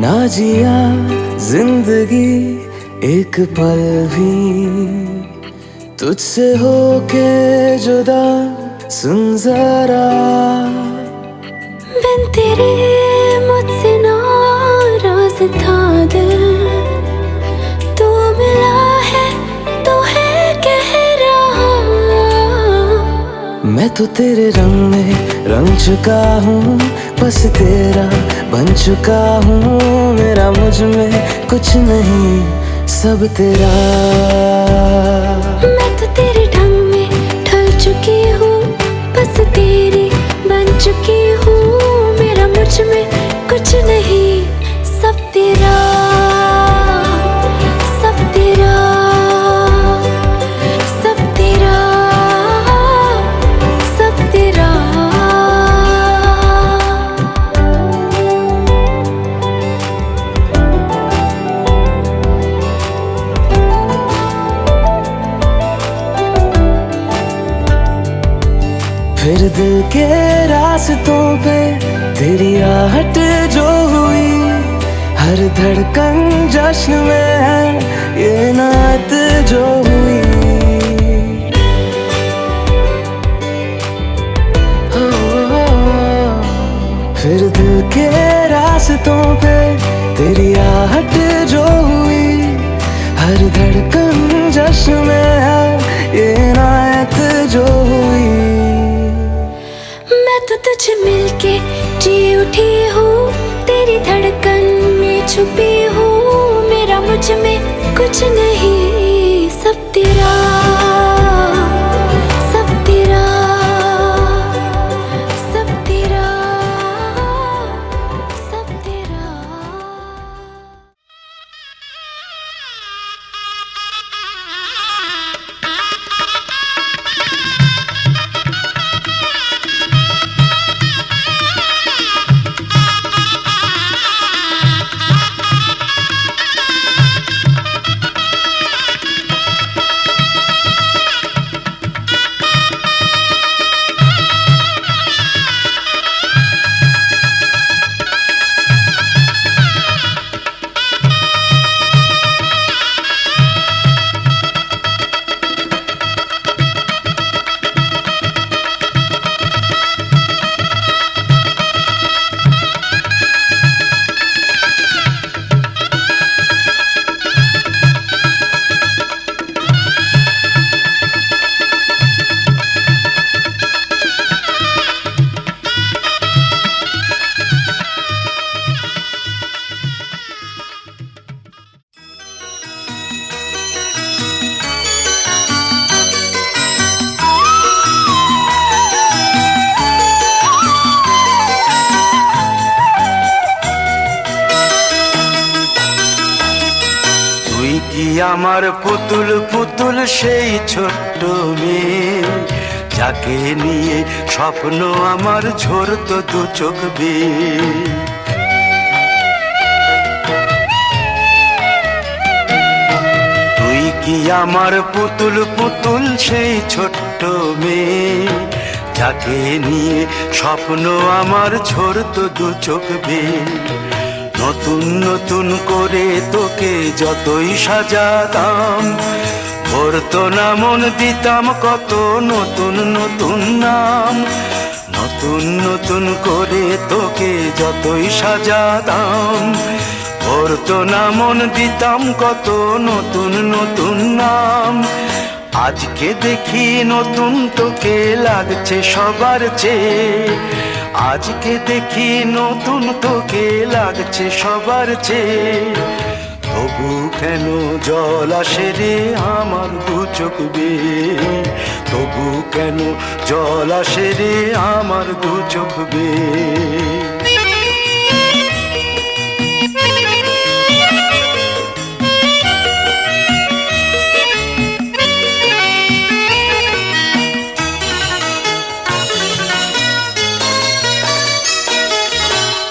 ना जिया जिंदगी एक पल भी तुझसे होके जुदा। सुन जरा बिन तेरे मुझसे नाराज था दिल, तू मिला है तो है कह रहा। मैं तो तेरे रंग में रंग चुका हूँ, बस तेरा बन चुका हूँ। मेरा मुझ में कुछ नहीं, सब तेरा। मैं तो तेरे ढंग में ढल चुकी हूँ, बस तेरी बन चुकी हूँ। मेरा मुझ में कुछ नहीं, सब तेरा, सब तेरा, सब तेरा, सब तेरा। फिर दिल के रास्तों पे तेरी आहट जो हुई, हर धड़कन जश्न में है ये नात जो हुई। फिर दिल के रास्तों पे तेरी आहट जो हुई, हर धड़कन जश्न में है ये नात जो हुई। मैं तो तुझे मिलके जी उठी हूँ, तेरी धड़कन में छुपी हूँ। मेरा मुझ में कुछ नहीं, सब तेरा, सब तेरा, सब तेरा, सब तेरा। আমার পুতুল পুতুল সেই ছোট্ট মেয়ে, যাকে নিয়ে স্বপ্ন আমার ঝরতো দু চোখ বেয়ে। তুই কি আমার পুতুল পুতুল সেই ছোট্ট মেয়ে, যাকে নিয়ে স্বপ্ন আমার ঝরতো দু চোখ বেয়ে। নতুন নতুন করে তোকে যতই সাজাতাম, ভরতো না মন, দিতাম কত নতুন নতুন নাম। নতুন নতুন করে তোকে যতই সাজাতাম, ভরতো না মন, দিতাম কত নতুন নতুন নাম। আজকে দেখি নতুন তোকে লাগছে সবার চেয়ে, আজকে দেখি নতুন তোকে লাগছে সবার চেয়ে। তবু কেন জল আসে রে আমার দু চোখ বেয়ে, তবু কেন জল আসে রে আমার দু চোখ বেয়ে।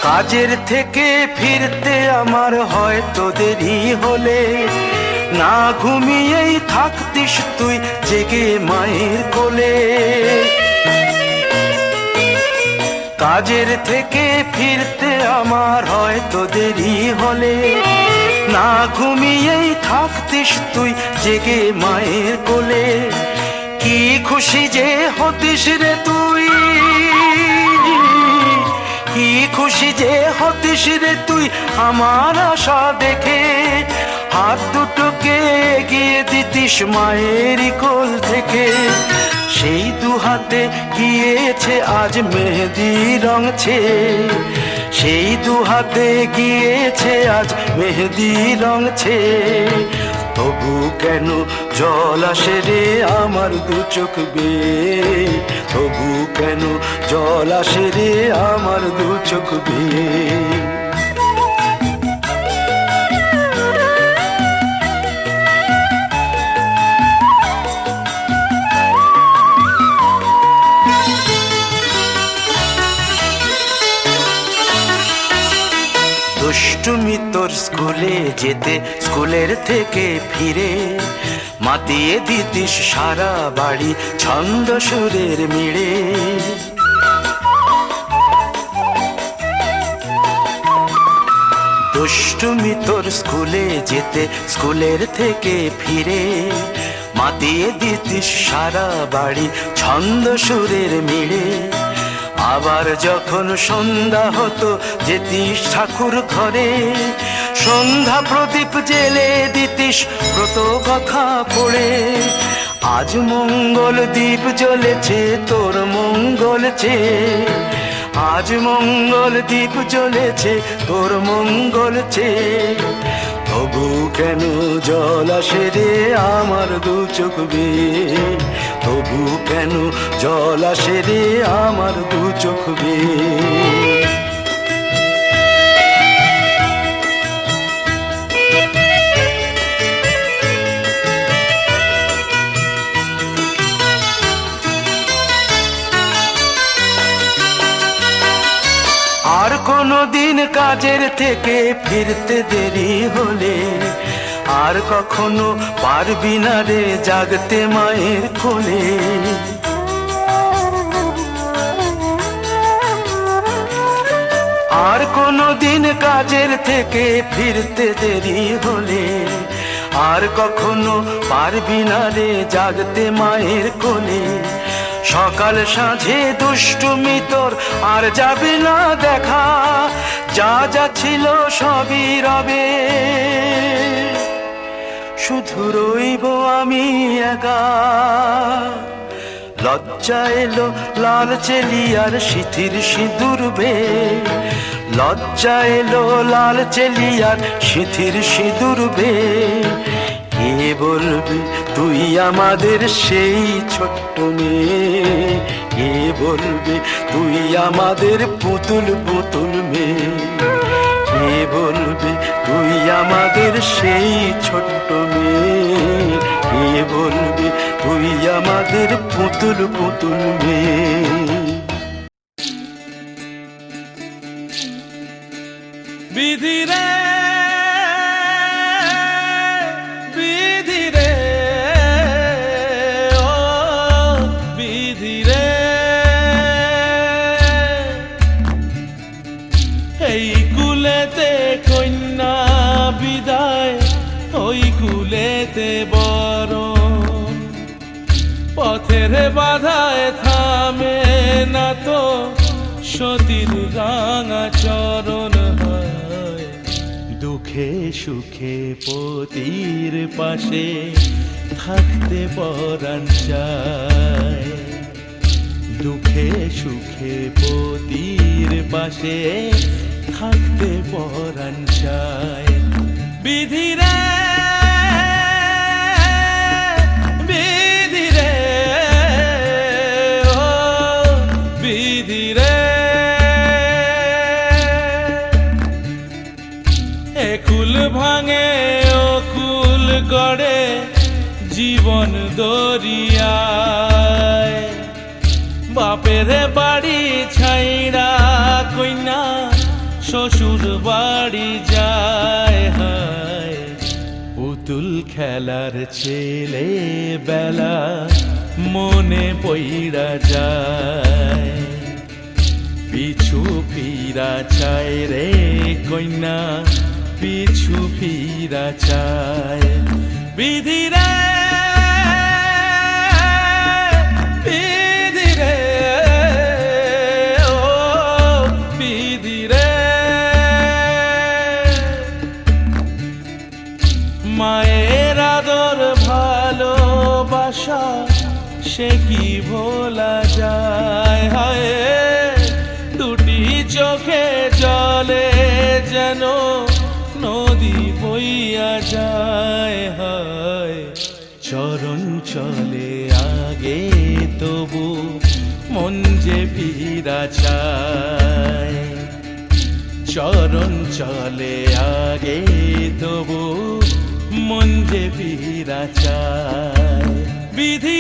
কাজের থেকে ফিরতে আমার হয়তো দেরি হলে, না ঘুমিয়েই থাকতিস তুই জেগে মায়ের কোলে। কাজের থেকে ফিরতে আমার হয়তো দেরি হলে, না ঘুমিয়েই থাকতিস তুই জেগে মায়ের কোলে। কি খুশি যে হতিস রে তুই, কি খুশি যে হতিস রে তুই আমার আশা দেখে। হাত দুটোকে এগিয়ে দিতিস মায়ের কোল থেকে। সেই দু হাতে গিয়েছে আজ মেহেদি রঙছে, সেই দু হাতে গিয়েছে আজ মেহেদি রঙছে। তবু কেন জল আসে রে আমার দু চোখ বেয়ে, তবু কেন জল আসে রে আমার দু চোখ বেয়ে। দুষ্টুমি তোর স্কুলে যেতে, স্কুলের থেকে ফিরে মাতিয়ে দিতিস সারা বাড়ি ছন্দ সুরের মিড়ে। দুষ্টুমি তোর স্কুলে যেতে, স্কুলের থেকে ফিরে মাতিয়ে দিতিস সারা বাড়ি ছন্দ সুরের মিড়ে। আবার যখন সন্ধ্যা হতো যেতিস ঠাকুর ঘরে, সন্ধ্যা প্রদীপ জেলে দিতিস ব্রত কথা পড়ে। আজ মঙ্গল দ্বীপ জ্বলেছে তোর মঙ্গল চেয়ে, আজ মঙ্গল দ্বীপ জ্বলেছে তোর মঙ্গল চেয়ে। তবু কেন জল আসে রে আমার দু চোখ বেয়ে, তবু কেন জল আসে রে আমার দু চোখ বেয়ে। আর কোনো দিন কাজের থেকে ফিরতে দেরি হলে, আর কখনো পারবি না রে জাগতে মায়ের কোলে। আর কোনো দিন কাজের থেকে ফিরতে দেরি হলে, আর কখনো পারবি না রে জাগতে মায়ের কোলে। সকাল সাঁঝে দুষ্টুমি তোর আর যাবে না দেখা, যা যা ছিল সবই রবে, শুধু রইব আমি একা। লজ্জা এলো লাল চেলিয়ার সিথির সিঁদুর বে, লজ্জা এলো লাল চেলিয়ার সিথির সিঁদুর বে। কে বলবি তুই আমাদের সেই ছোট্ট মেয়ে, কে বলবি তুই আমাদের পুতুল পুতুল মেয়ে, কে বলবি তুই আমাদের সেই ছোট্ট মেয়ে, কে বলবি তুই আমাদের পুতুল পুতুল মেয়ে। বিধি রে বিধি রে ও বিধি রে, এই কুলেতে কন্যা বিদায়, ওই কুলেতে বরণ। পথের বাধায় থামে না তো সতীর রাঙা চরণ। দুঃখে সুখে পতির পাশে থাকতে পরাণ চায়, দুঃখে সুখে পতির পাশে থাকতে পরাণ চায়। বিধি রে বিধি রে ও বিধি রে, একুল ভাঙে অকুল গড়ে জীবন দরিয়ায়। বাপের বাড়ি ছাইড়া কইনা শ্বশুর বাড়ি যায়, হায় পুতুল খেলার ছেলে বেলা মনে পইড়া যায়। পিছু ফিরা চায় রে কন্যা, পিছু ফিরা চায়। বিধি রে বিধি রে ও বিধি রে, মায়ের আদর ভালোবাসা সে কি ভোলা যায়। হায় দুটি চোখে জলে যেন নদী বইয়া যায়। হায় চরণ চলে আগে তবু মন যে ফিরা চায়। চরণ চলে আগে তবু মন যে ফিরা চায়। বিধি